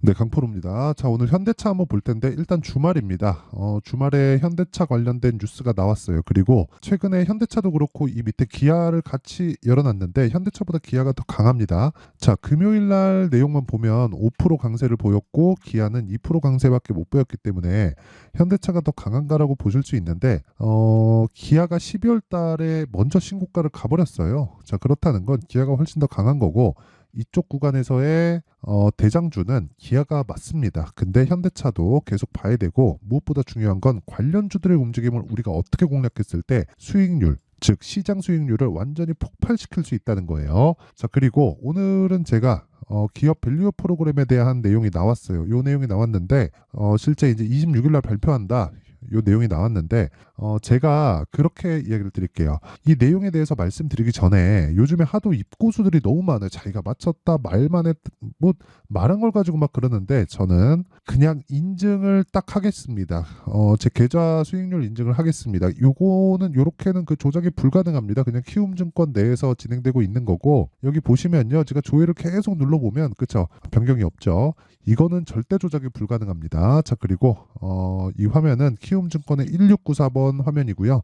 네, 강포로입니다. 자, 오늘 현대차 한번 볼 텐데 일단 주말입니다. 주말에 현대차 관련된 뉴스가 나왔어요. 그리고 최근에 현대차도 그렇고 이 밑에 기아를 같이 열어놨는데 현대차보다 기아가 더 강합니다. 자, 금요일 날 내용만 보면 5% 강세를 보였고 기아는 2% 강세밖에 못 보였기 때문에 현대차가 더 강한가라고 보실 수 있는데 기아가 12월 달에 먼저 신고가를 가버렸어요. 자, 그렇다는 건 기아가 훨씬 더 강한 거고 이쪽 구간에서의 대장주는 기아가 맞습니다. 근데 현대차도 계속 봐야 되고 무엇보다 중요한 건 관련주들의 움직임을 우리가 어떻게 공략했을 때 수익률 즉 시장 수익률을 완전히 폭발시킬 수 있다는 거예요. 자, 그리고 오늘은 제가 기업 밸류업 프로그램에 대한 내용이 나왔어요. 이 내용이 나왔는데 실제 이제 26일 날 발표한다. 요 내용이 나왔는데 제가 그렇게 이야기를 드릴게요. 이 내용에 대해서 말씀드리기 전에 요즘에 하도 입고수들이 너무 많아요. 자기가 맞췄다 말만 했 뭐 말한 걸 가지고 막 그러는데 저는 그냥 인증을 딱 하겠습니다. 제 계좌 수익률 인증을 하겠습니다. 요거는 요렇게는 그 조작이 불가능합니다. 그냥 키움증권 내에서 진행되고 있는 거고 여기 보시면요. 제가 조회를 계속 눌러보면 그쵸? 변경이 없죠. 이거는 절대 조작이 불가능합니다. 자, 그리고 이 화면은 키움증권의 1694번 화면이고요.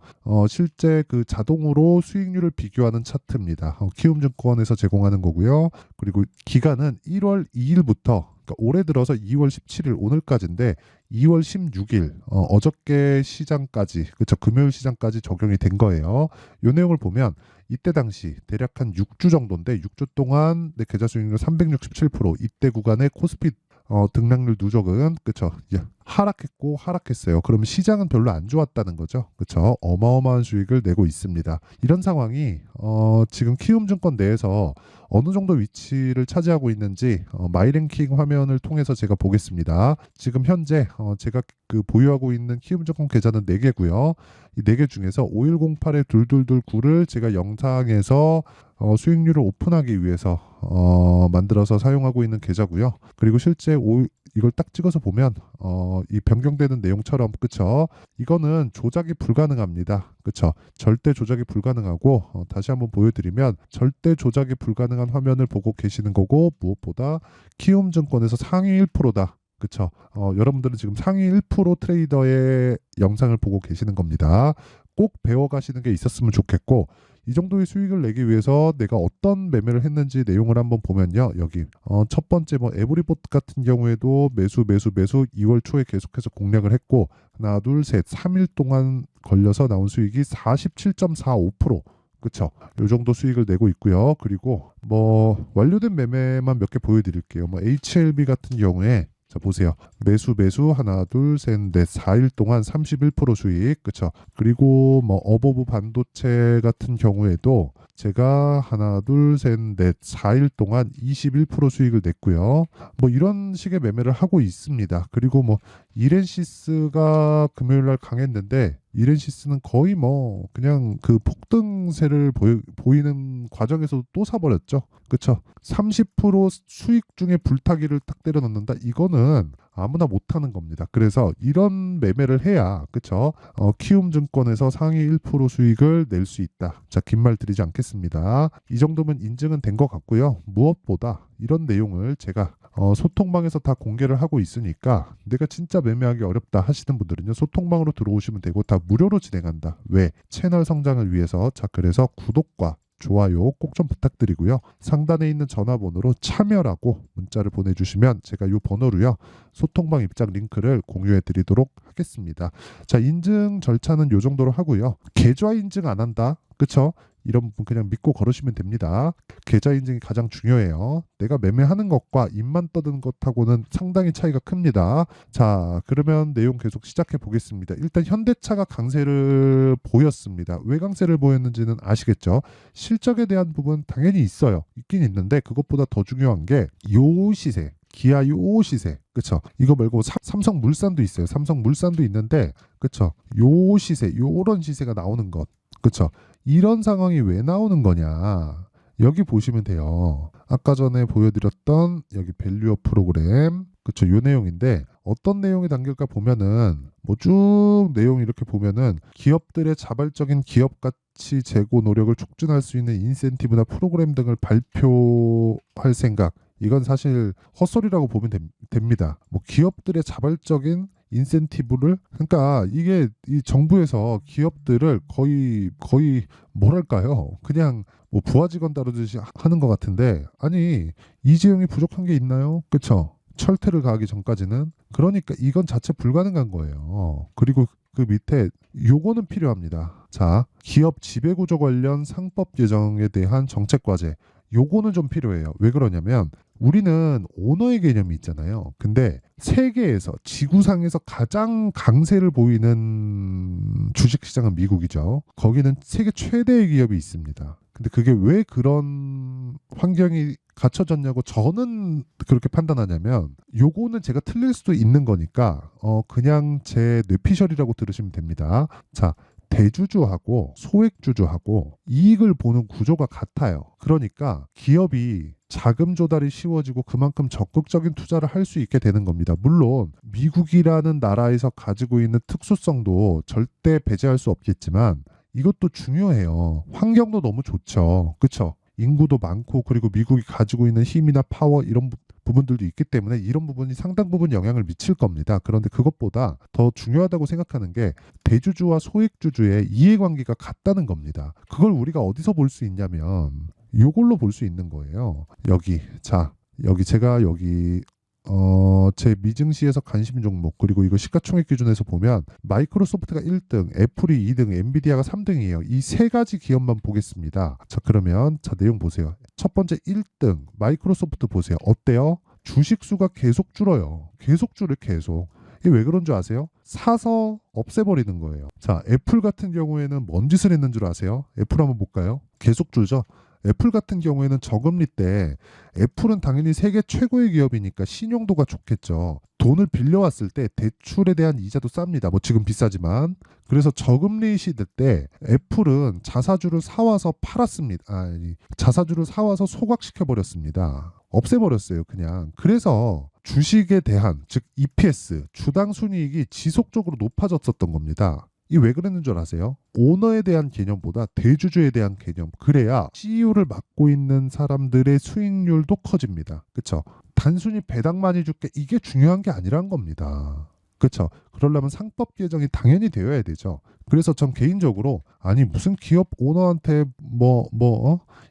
실제 그 자동으로 수익률을 비교하는 차트입니다. 키움증권에서 제공하는 거고요. 그리고 기간은 1월 2일부터 그러니까 올해 들어서 2월 17일 오늘까지인데 2월 16일 어저께 시장까지 그쵸 금요일 시장까지 적용이 된 거예요. 이 내용을 보면 이때 당시 대략 한 6주 정도인데 6주 동안 내 계좌 수익률 367% 이때 구간의 코스피 등락률 누적은 그쵸 하락했고 하락했어요. 그러면 시장은 별로 안 좋았다는 거죠. 그쵸 어마어마한 수익을 내고 있습니다. 이런 상황이 지금 키움증권 내에서 어느 정도 위치를 차지하고 있는지 마이랭킹 화면을 통해서 제가 보겠습니다. 지금 현재 제가 그 보유하고 있는 키움증권 계좌는 4개고요. 이 4개 중에서 5108의 2229를 제가 영상에서 수익률을 오픈하기 위해서 만들어서 사용하고 있는 계좌고요. 그리고 실제 이걸 딱 찍어서 보면 이 변경되는 내용처럼 그쵸? 이거는 조작이 불가능합니다. 그쵸? 절대 조작이 불가능하고 다시 한번 보여드리면 절대 조작이 불가능한 화면을 보고 계시는 거고 무엇보다 키움증권에서 상위 1%다. 그쵸? 여러분들은 지금 상위 1% 트레이더의 영상을 보고 계시는 겁니다. 꼭 배워가시는 게 있었으면 좋겠고 이 정도의 수익을 내기 위해서 내가 어떤 매매를 했는지 내용을 한번 보면요. 여기 첫 번째 뭐 에브리봇 같은 경우에도 매수 2월 초에 계속해서 공략을 했고 하나 둘 셋 3일 동안 걸려서 나온 수익이 47.45%. 그쵸? 요 정도 수익을 내고 있고요. 그리고 뭐 완료된 매매만 몇 개 보여드릴게요. 뭐 HLB 같은 경우에 자 보세요. 매수 하나 둘셋넷 4일 동안 31% 수익 그쵸 그리고 뭐 어버브 반도체 같은 경우에도 제가 하나 둘셋넷 4일 동안 21% 수익을 냈고요. 뭐 이런 식의 매매를 하고 있습니다. 그리고 뭐 이렌시스가 금요일 날 강했는데 이렌시스는 거의 뭐 그냥 그 폭등세를 보이는 과정에서 또 사버렸죠. 그쵸? 30% 수익 중에 불타기를 딱 때려 넣는다. 이거는 아무나 못하는 겁니다. 그래서 이런 매매를 해야 그쵸? 키움증권에서 상위 1% 수익을 낼 수 있다. 자, 긴 말 드리지 않겠습니다. 이 정도면 인증은 된 것 같고요. 무엇보다 이런 내용을 제가 소통방에서 다 공개를 하고 있으니까 내가 진짜 매매하기 어렵다 하시는 분들은요 소통방으로 들어오시면 되고 다 무료로 진행한다. 왜? 채널 성장을 위해서. 자, 그래서 구독과 좋아요 꼭 좀 부탁드리고요. 상단에 있는 전화번호로 참여라고 문자를 보내주시면 제가 이 번호로요 소통방 입장 링크를 공유해 드리도록 하겠습니다. 자, 인증 절차는 이 정도로 하고요. 계좌 인증 안 한다. 그쵸? 이런 분 그냥 믿고 걸으시면 됩니다. 계좌 인증이 가장 중요해요. 내가 매매하는 것과 입만 떠드는 것하고는 상당히 차이가 큽니다. 자, 그러면 내용 계속 시작해 보겠습니다. 일단 현대차가 강세를 보였습니다. 왜 강세를 보였는지는 아시겠죠? 실적에 대한 부분 당연히 있어요. 있긴 있는데 그것보다 더 중요한 게 요 시세. 기아 요 시세. 그쵸? 이거 말고 삼성물산도 있어요. 삼성물산도 있는데 그쵸? 요 시세, 요런 시세가 나오는 것. 그쵸? 이런 상황이 왜 나오는 거냐? 여기 보시면 돼요. 아까 전에 보여드렸던 여기 밸류업 프로그램 그쵸 요 내용인데 어떤 내용이 담길까 보면은 뭐 쭉 내용 이렇게 보면은 기업들의 자발적인 기업 가치 제고 노력을 촉진할 수 있는 인센티브나 프로그램 등을 발표할 생각 이건 사실 헛소리라고 보면 됩니다. 뭐 기업들의 자발적인 인센티브를, 그러니까 이게 이 정부에서 기업들을 거의 뭐랄까요? 그냥 뭐 부하 직원 다루듯이 하는 것 같은데, 아니 이재용이 부족한 게 있나요? 그쵸? 철퇴를 가하기 전까지는. 그러니까 이건 자체 불가능한 거예요. 그리고 그 밑에 요거는 필요합니다. 자, 기업 지배구조 관련 상법 개정에 대한 정책 과제. 요거는 좀 필요해요. 왜 그러냐면 우리는 오너의 개념이 있잖아요. 근데 세계에서 지구상에서 가장 강세를 보이는 주식시장은 미국이죠. 거기는 세계 최대의 기업이 있습니다. 근데 그게 왜 그런 환경이 갖춰졌냐고 저는 그렇게 판단하냐면, 요거는 제가 틀릴 수도 있는 거니까 그냥 제 뇌피셜이라고 들으시면 됩니다. 자, 대주주하고 소액주주하고 이익을 보는 구조가 같아요. 그러니까 기업이 자금 조달이 쉬워지고 그만큼 적극적인 투자를 할 수 있게 되는 겁니다. 물론 미국이라는 나라에서 가지고 있는 특수성도 절대 배제할 수 없겠지만 이것도 중요해요. 환경도 너무 좋죠. 그렇죠? 인구도 많고, 그리고 미국이 가지고 있는 힘이나 파워 이런 부분들도 있기 때문에 이런 부분이 상당 부분 영향을 미칠 겁니다. 그런데 그것보다 더 중요하다고 생각하는 게 대주주와 소액주주의 이해관계가 같다는 겁니다. 그걸 우리가 어디서 볼 수 있냐면 이걸로 볼 수 있는 거예요. 여기, 자, 여기 제가 여기 제 미증시에서 관심 종목, 그리고 이거 시가총액 기준에서 보면 마이크로소프트가 1등, 애플이 2등, 엔비디아가 3등이에요. 이 세 가지 기업만 보겠습니다. 자, 그러면 자, 내용 보세요. 첫 번째 1등 마이크로소프트 보세요. 어때요? 주식 수가 계속 줄어요. 계속 줄을 계속. 이게 왜 그런 줄 아세요? 사서 없애버리는 거예요. 자, 애플 같은 경우에는 뭔 짓을 했는 줄 아세요? 애플 한번 볼까요? 계속 줄죠. 애플 같은 경우에는 저금리 때, 애플은 당연히 세계 최고의 기업이니까 신용도가 좋겠죠. 돈을 빌려왔을 때 대출에 대한 이자도 쌉니다. 뭐 지금 비싸지만. 그래서 저금리 시대 때 애플은 자사주를 사와서 팔았습니다. 아니, 자사주를 사와서 소각시켜 버렸습니다. 없애버렸어요, 그냥. 그래서 주식에 대한, 즉 EPS, 주당 순이익이 지속적으로 높아졌었던 겁니다. 이 왜 그랬는 줄 아세요? 오너에 대한 개념보다 대주주에 대한 개념. 그래야 CEO를 맡고 있는 사람들의 수익률도 커집니다. 그렇죠? 단순히 배당 많이 줄게, 이게 중요한 게 아니란 겁니다. 그렇죠? 그러려면 상법 개정이 당연히 되어야 되죠. 그래서 전 개인적으로, 아니 무슨 기업 오너한테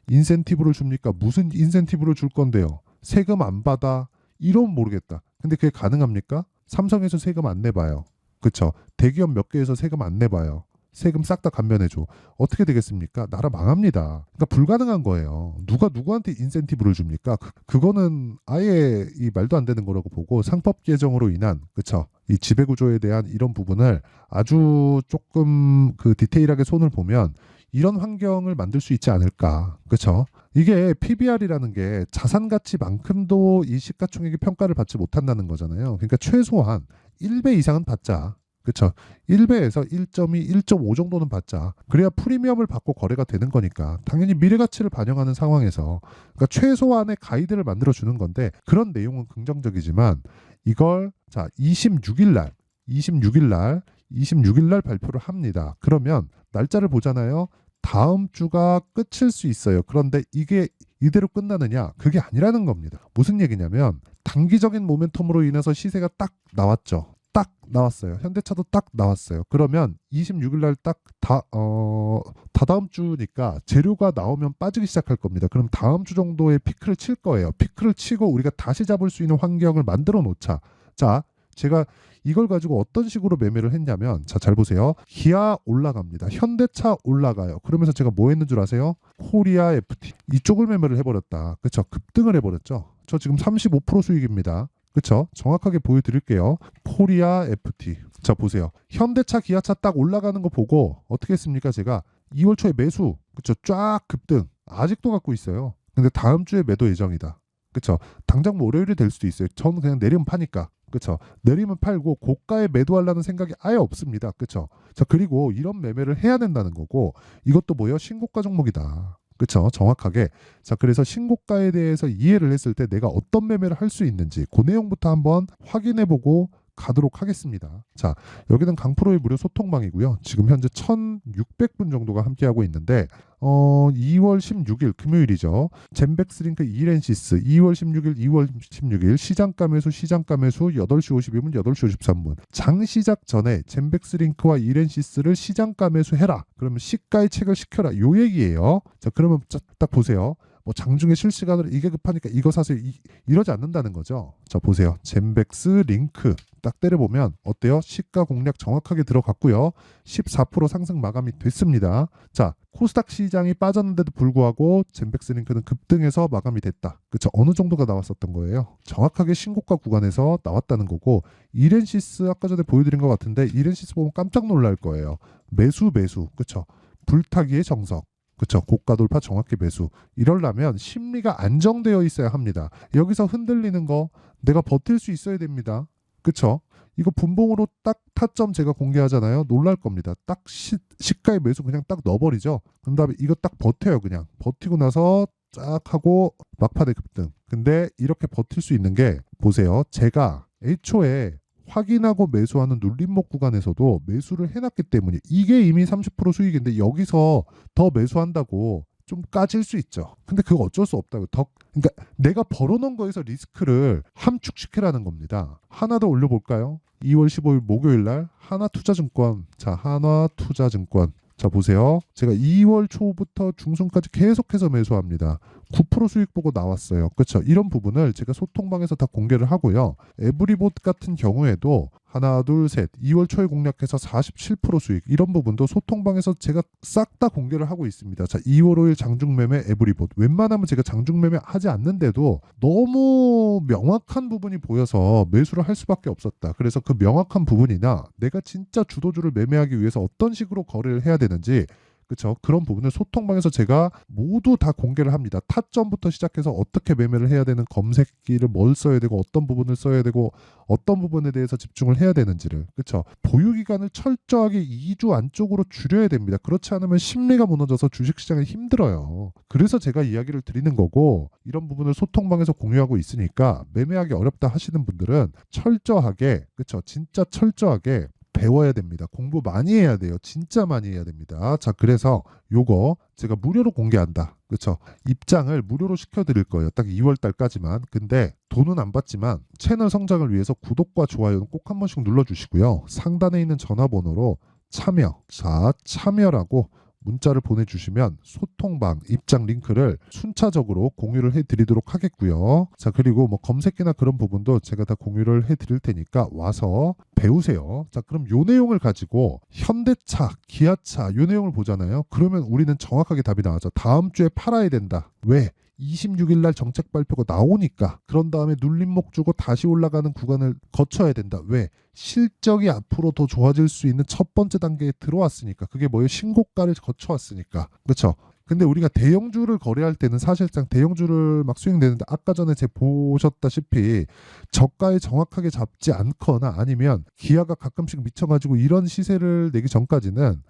인센티브를 줍니까? 무슨 인센티브를 줄 건데요? 세금 안 받아? 이러면 모르겠다. 근데 그게 가능합니까? 삼성에서 세금 안 내봐요. 그렇죠? 대기업 몇 개에서 세금 안 내봐요. 세금 싹 다 감면해줘. 어떻게 되겠습니까? 나라 망합니다. 그러니까 불가능한 거예요. 누가 누구한테 인센티브를 줍니까? 그거는 아예 이 말도 안 되는 거라고 보고, 상법 개정으로 인한, 그렇죠? 이 지배구조에 대한 이런 부분을 아주 조금 그 디테일하게 손을 보면 이런 환경을 만들 수 있지 않을까. 그렇죠? 이게 PBR이라는 게 자산 가치만큼도 이 시가총액이 평가를 받지 못한다는 거잖아요. 그러니까 최소한 1배 이상은 받자. 그렇죠? 1배에서 1.2, 1.5 정도는 받자. 그래야 프리미엄을 받고 거래가 되는 거니까. 당연히 미래 가치를 반영하는 상황에서, 그러니까 최소한의 가이드를 만들어 주는 건데, 그런 내용은 긍정적이지만 이걸 자 26일 날 발표를 합니다. 그러면 날짜를 보잖아요. 다음 주가 끝일 수 있어요. 그런데 이게 이대로 끝나느냐? 그게 아니라는 겁니다. 무슨 얘기냐면 단기적인 모멘텀으로 인해서 시세가 딱 나왔죠. 딱 나왔어요. 현대차도 딱 나왔어요. 그러면 26일 날 딱 다다음 주니까 재료가 나오면 빠지기 시작할 겁니다. 그럼 다음 주 정도의 피크를 칠 거예요. 피크를 치고 우리가 다시 잡을 수 있는 환경을 만들어 놓자. 자, 제가 이걸 가지고 어떤 식으로 매매를 했냐면, 자, 잘 보세요. 기아 올라갑니다. 현대차 올라가요. 그러면서 제가 뭐 했는 줄 아세요? 코리아 FT 이쪽을 매매를 해버렸다. 그렇죠? 급등을 해버렸죠. 저 지금 35% 수익입니다. 그렇죠? 정확하게 보여드릴게요. 코리아 FT. 자, 보세요. 현대차, 기아차 딱 올라가는 거 보고 어떻게 했습니까? 제가 2월 초에 매수, 그렇죠? 쫙 급등. 아직도 갖고 있어요. 근데 다음 주에 매도 예정이다. 그렇죠? 당장 뭐 월요일이 될 수도 있어요. 저는 그냥 내리면 파니까. 그렇죠? 내리면 팔고 고가에 매도하려는 생각이 아예 없습니다. 그렇죠? 자, 그리고 이런 매매를 해야 된다는 거고, 이것도 뭐예요? 신고가 종목이다. 그렇죠? 정확하게. 자, 그래서 신고가에 대해서 이해를 했을 때 내가 어떤 매매를 할 수 있는지 그 내용부터 한번 확인해 보고 가도록 하겠습니다. 자, 여기는 강프로의 무료 소통방이고요. 지금 현재 1600분 정도가 함께하고 있는데 2월 16일 금요일이죠. 젠백스링크 이렌시스 2월 16일 2월 16일 시장가 매수 8시 52분 8시 53분 장 시작 전에 젠백스링크와 이렌시스를 시장가 매수해라. 그러면 시가의 책을 시켜라. 요 얘기예요. 자, 그러면 딱 보세요. 뭐 장중에 실시간으로 이게 급하니까 이거 사세요. 이러지 않는다는 거죠. 자, 보세요. 젠백스 링크 딱 때려보면 어때요? 시가 공략 정확하게 들어갔고요. 14% 상승 마감이 됐습니다. 자, 코스닥 시장이 빠졌는데도 불구하고 젠백스 링크는 급등해서 마감이 됐다. 그쵸? 어느 정도가 나왔었던 거예요? 정확하게 신고가 구간에서 나왔다는 거고, 이렌시스 아까 전에 보여드린 것 같은데 이렌시스 보면 깜짝 놀랄 거예요. 매수 그쵸? 불타기의 정석. 그쵸? 고가 돌파 정확히 매수. 이러려면 심리가 안정되어 있어야 합니다. 여기서 흔들리는 거 내가 버틸 수 있어야 됩니다. 그쵸? 이거 분봉으로 딱 타점 제가 공개하잖아요. 놀랄 겁니다. 딱 시가의 매수 그냥 딱 넣어버리죠. 그 다음에 이거 딱 버텨요. 그냥 버티고 나서 쫙 하고 막판에 급등. 근데 이렇게 버틸 수 있는 게 보세요. 제가 애초에 확인하고 매수하는 눌림목 구간에서도 매수를 해놨기 때문에 이게 이미 30% 수익인데 여기서 더 매수한다고 좀 까질 수 있죠. 근데 그거 어쩔 수 없다고. 그러니까 내가 벌어놓은 거에서 리스크를 함축시키라는 겁니다. 하나 더 올려볼까요? 2월 15일 목요일 날 하나투자증권. 자, 하나투자증권. 자, 보세요. 제가 2월 초부터 중순까지 계속해서 매수합니다. 9% 수익 보고 나왔어요. 그렇죠? 이런 부분을 제가 소통방에서 다 공개를 하고요. 에브리봇 같은 경우에도 하나, 둘, 셋 2월 초에 공략해서 47% 수익 이런 부분도 소통방에서 제가 싹 다 공개를 하고 있습니다. 자, 2월 5일 장중매매 에브리봇 웬만하면 제가 장중매매 하지 않는데도 너무 명확한 부분이 보여서 매수를 할 수밖에 없었다. 그래서 그 명확한 부분이나 내가 진짜 주도주를 매매하기 위해서 어떤 식으로 거래를 해야 되는지 그렇죠. 그런 부분을 소통방에서 제가 모두 다 공개를 합니다. 타점부터 시작해서 어떻게 매매를 해야 되는 검색기를 뭘 써야 되고 어떤 부분을 써야 되고 어떤 부분에 대해서 집중을 해야 되는지를 그렇죠. 보유 기간을 철저하게 2주 안쪽으로 줄여야 됩니다. 그렇지 않으면 심리가 무너져서 주식시장이 힘들어요. 그래서 제가 이야기를 드리는 거고 이런 부분을 소통방에서 공유하고 있으니까 매매하기 어렵다 하시는 분들은 철저하게 그렇죠. 진짜 철저하게 배워야 됩니다. 공부 많이 해야 돼요. 진짜 많이 해야 됩니다. 자, 그래서 요거 제가 무료로 공개한다. 그렇죠? 입장을 무료로 시켜드릴 거예요. 딱 2월 달까지만. 근데 돈은 안 받지만 채널 성장을 위해서 구독과 좋아요는 꼭 한 번씩 눌러주시고요. 상단에 있는 전화번호로 참여라고 문자를 보내주시면 소통방 입장 링크를 순차적으로 공유를 해드리도록 하겠고요. 자, 그리고 뭐 검색기나 그런 부분도 제가 다 공유를 해드릴 테니까 와서 배우세요. 자, 그럼 요 내용을 가지고 현대차, 기아차 요 내용을 보잖아요. 그러면 우리는 정확하게 답이 나와죠. 다음 주에 팔아야 된다. 왜? 26일 날 정책 발표가 나오니까. 그런 다음에 눌림목 주고 다시 올라가는 구간을 거쳐야 된다. 왜? 실적이 앞으로 더 좋아질 수 있는 첫 번째 단계에 들어왔으니까. 그게 뭐예요? 신고가를 거쳐왔으니까. 그렇죠? 근데 우리가 대형주를 거래할 때는 사실상 대형주를 막 수익내는데 아까 전에 제가 보셨다시피 저가에 정확하게 잡지 않거나 아니면 기아가 가끔씩 미쳐가지고 이런 시세를 내기 전까지는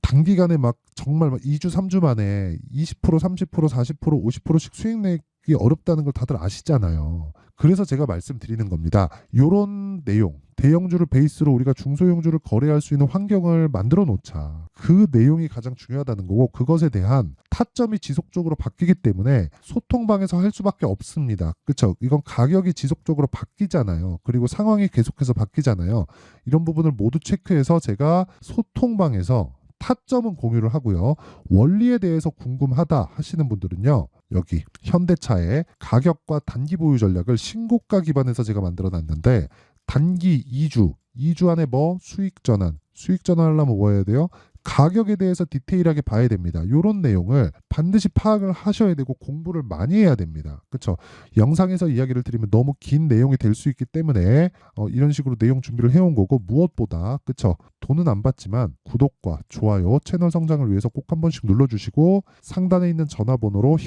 단기간에 막 정말 막 2주, 3주 만에 20%, 30%, 40%, 50%씩 수익 내기 어렵다는 걸 다들 아시잖아요. 그래서 제가 말씀드리는 겁니다. 이런 내용, 대형주를 베이스로 우리가 중소형주를 거래할 수 있는 환경을 만들어 놓자. 그 내용이 가장 중요하다는 거고 그것에 대한 타점이 지속적으로 바뀌기 때문에 소통방에서 할 수밖에 없습니다. 그렇죠? 이건 가격이 지속적으로 바뀌잖아요. 그리고 상황이 계속해서 바뀌잖아요. 이런 부분을 모두 체크해서 제가 소통방에서 타점은 공유를 하고요. 원리에 대해서 궁금하다 하시는 분들은요. 여기 현대차의 가격과 단기 보유 전략을 신고가 기반에서 제가 만들어 놨는데 단기 2주 안에 뭐 수익 전환하려면 뭐 해야 돼요? 가격에 대해서 디테일하게 봐야 됩니다. 이런 내용을 반드시 파악을 하셔야 되고 공부를 많이 해야 됩니다. 그렇죠? 영상에서 이야기를 드리면 너무 긴 내용이 될 수 있기 때문에 이런 식으로 내용 준비를 해온 거고 무엇보다 그렇죠? 돈은 안 받지만 구독과 좋아요, 채널 성장을 위해서 꼭 한 번씩 눌러주시고 상단에 있는 전화번호로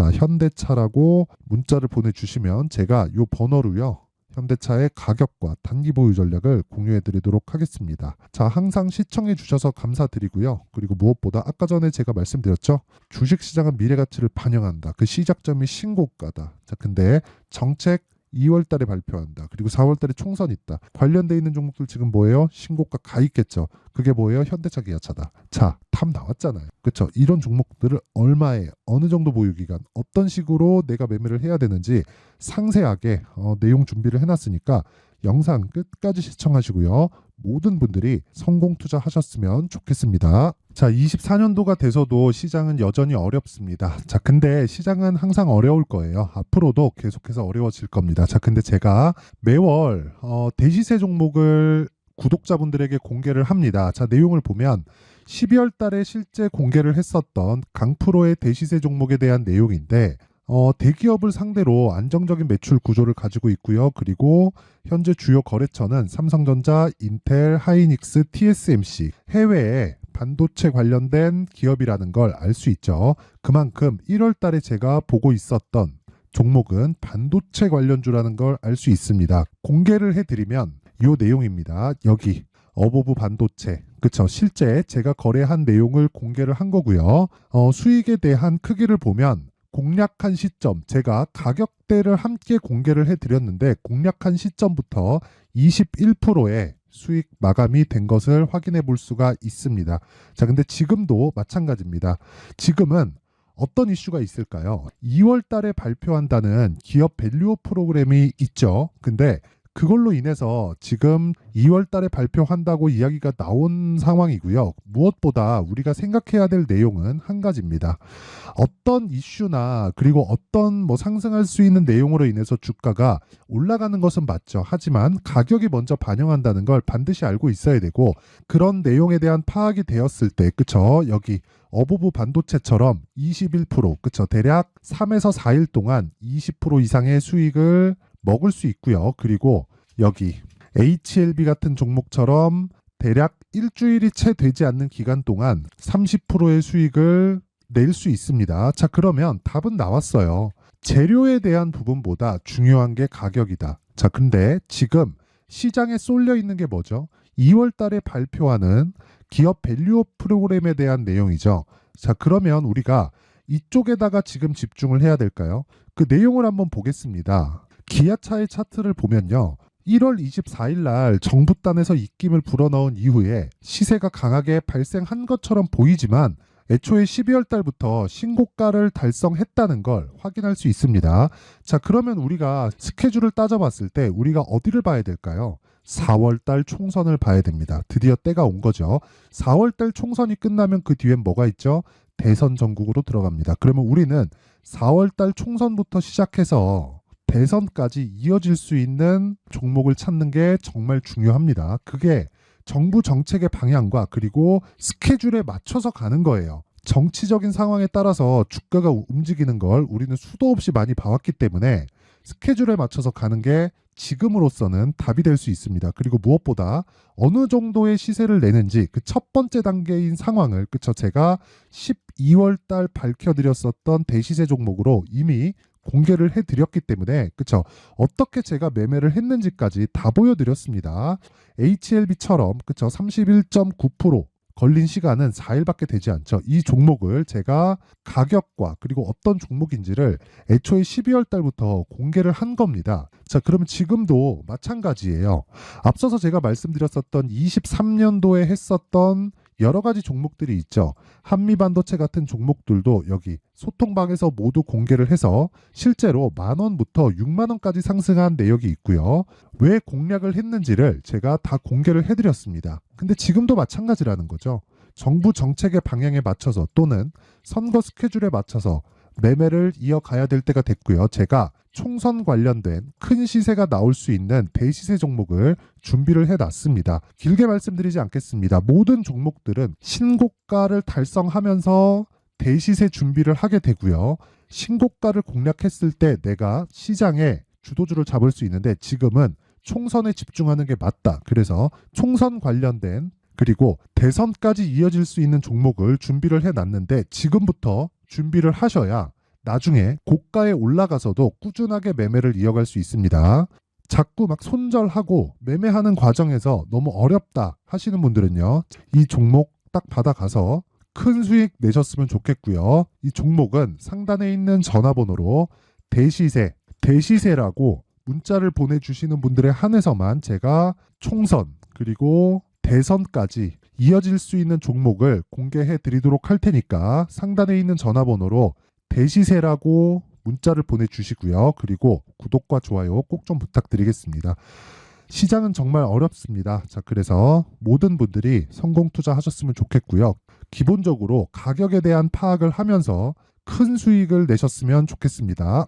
현대차라고 문자를 보내주시면 제가 이 번호로요. 현대차의 가격과 단기 보유 전략을 공유해 드리도록 하겠습니다. 자, 항상 시청해 주셔서 감사드리고요. 그리고 무엇보다 아까 전에 제가 말씀드렸죠. 주식시장은 미래 가치를 반영한다. 그 시작점이 신고가다. 자, 근데 정책 2월 달에 발표한다. 그리고 4월 달에 총선 있다. 관련돼 있는 종목들 지금 뭐예요? 신고가 가 있겠죠. 그게 뭐예요? 현대차, 기아차다. 자, 탑 나왔잖아요. 그렇죠? 이런 종목들을 얼마에 어느 정도 보유 기간, 어떤 식으로 내가 매매를 해야 되는지 상세하게 내용 준비를 해놨으니까 영상 끝까지 시청하시고요. 모든 분들이 성공 투자하셨으면 좋겠습니다. 자, 24년도가 돼서도 시장은 여전히 어렵습니다. 자, 근데 시장은 항상 어려울 거예요. 앞으로도 계속해서 어려워질 겁니다. 자, 근데 제가 매월 대시세 종목을 구독자분들에게 공개를 합니다. 자, 내용을 보면 12월 달에 실제 공개를 했었던 강프로의 대시세 종목에 대한 내용인데 대기업을 상대로 안정적인 매출 구조를 가지고 있고요. 그리고 현재 주요 거래처는 삼성전자, 인텔, 하이닉스, TSMC, 해외에 반도체 관련된 기업이라는 걸 알 수 있죠. 그만큼 1월 달에 제가 보고 있었던 종목은 반도체 관련주라는 걸 알 수 있습니다. 공개를 해드리면 이 내용입니다. 여기 어보브 반도체, 그쵸? 실제 제가 거래한 내용을 공개를 한 거고요. 수익에 대한 크기를 보면 공략한 시점, 제가 가격대를 함께 공개를 해드렸는데 공략한 시점부터 21%의 수익 마감이 된 것을 확인해 볼 수가 있습니다. 자, 근데 지금도 마찬가지입니다. 지금은 어떤 이슈가 있을까요? 2월 달에 발표한다는 기업 밸류업 프로그램이 있죠. 근데 그걸로 인해서 지금 2월 달에 발표한다고 이야기가 나온 상황이고요. 무엇보다 우리가 생각해야 될 내용은 한 가지입니다. 어떤 이슈나 그리고 어떤 상승할 수 있는 내용으로 인해서 주가가 올라가는 것은 맞죠. 하지만 가격이 먼저 반영한다는 걸 반드시 알고 있어야 되고, 그런 내용에 대한 파악이 되었을 때, 그쵸? 여기 어보브 반도체처럼 21%, 그쵸? 대략 3에서 4일 동안 20% 이상의 수익을 먹을 수 있고요. 그리고 여기 HLB 같은 종목처럼 대략 일주일이 채 되지 않는 기간 동안 30%의 수익을 낼 수 있습니다. 자, 그러면 답은 나왔어요. 재료에 대한 부분보다 중요한 게 가격이다. 자, 근데 지금 시장에 쏠려 있는 게 뭐죠? 2월 달에 발표하는 기업 밸류업 프로그램에 대한 내용이죠. 자, 그러면 우리가 이쪽에다가 지금 집중을 해야 될까요? 그 내용을 한번 보겠습니다. 기아차의 차트를 보면요. 1월 24일 날 정부단에서 입김을 불어넣은 이후에 시세가 강하게 발생한 것처럼 보이지만 애초에 12월 달부터 신고가를 달성했다는 걸 확인할 수 있습니다. 자, 그러면 우리가 스케줄을 따져봤을 때 우리가 어디를 봐야 될까요? 4월 달 총선을 봐야 됩니다. 드디어 때가 온 거죠. 4월 달 총선이 끝나면 그 뒤엔 뭐가 있죠? 대선 전국으로 들어갑니다. 그러면 우리는 4월 달 총선부터 시작해서 대선까지 이어질 수 있는 종목을 찾는 게 정말 중요합니다. 그게 정부 정책의 방향과 그리고 스케줄에 맞춰서 가는 거예요. 정치적인 상황에 따라서 주가가 움직이는 걸 우리는 수도 없이 많이 봐왔기 때문에 스케줄에 맞춰서 가는 게 지금으로서는 답이 될 수 있습니다. 그리고 무엇보다 어느 정도의 시세를 내는지 그 첫 번째 단계인 상황을, 그쵸? 제가 12월 달 밝혀드렸었던 대시세 종목으로 이미 공개를 해드렸기 때문에, 그쵸? 어떻게 제가 매매를 했는지까지 다 보여드렸습니다. HLB처럼, 그쵸? 31.9% 걸린 시간은 4일밖에 되지 않죠. 이 종목을 제가 가격과 그리고 어떤 종목인지를 애초에 12월 달부터 공개를 한 겁니다. 자, 그러면 지금도 마찬가지예요. 앞서서 제가 말씀드렸었던 23년도에 했었던 여러 가지 종목들이 있죠. 한미반도체 같은 종목들도 여기 소통방에서 모두 공개를 해서 실제로 10,000원부터 60,000원까지 상승한 내역이 있고요. 왜 공략을 했는지를 제가 다 공개를 해드렸습니다. 근데 지금도 마찬가지라는 거죠. 정부 정책의 방향에 맞춰서 또는 선거 스케줄에 맞춰서 매매를 이어가야 될 때가 됐고요. 제가 총선 관련된 큰 시세가 나올 수 있는 대시세 종목을 준비를 해놨습니다. 길게 말씀드리지 않겠습니다. 모든 종목들은 신고가를 달성하면서 대시세 준비를 하게 되고요. 신고가를 공략했을 때 내가 시장에 주도주를 잡을 수 있는데 지금은 총선에 집중하는 게 맞다. 그래서 총선 관련된 그리고 대선까지 이어질 수 있는 종목을 준비를 해놨는데 지금부터 준비를 하셔야 나중에 고가에 올라가서도 꾸준하게 매매를 이어갈 수 있습니다. 자꾸 막 손절하고 매매하는 과정에서 너무 어렵다 하시는 분들은요. 이 종목 딱 받아가서 큰 수익 내셨으면 좋겠고요. 이 종목은 상단에 있는 전화번호로 대시세라고 문자를 보내주시는 분들에 한해서만 제가 총선 그리고 대선까지 이어질 수 있는 종목을 공개해 드리도록 할 테니까 상단에 있는 전화번호로 대시세라고 문자를 보내주시고요. 그리고 구독과 좋아요 꼭 좀 부탁드리겠습니다. 시장은 정말 어렵습니다. 자, 그래서 모든 분들이 성공 투자하셨으면 좋겠고요. 기본적으로 가격에 대한 파악을 하면서 큰 수익을 내셨으면 좋겠습니다.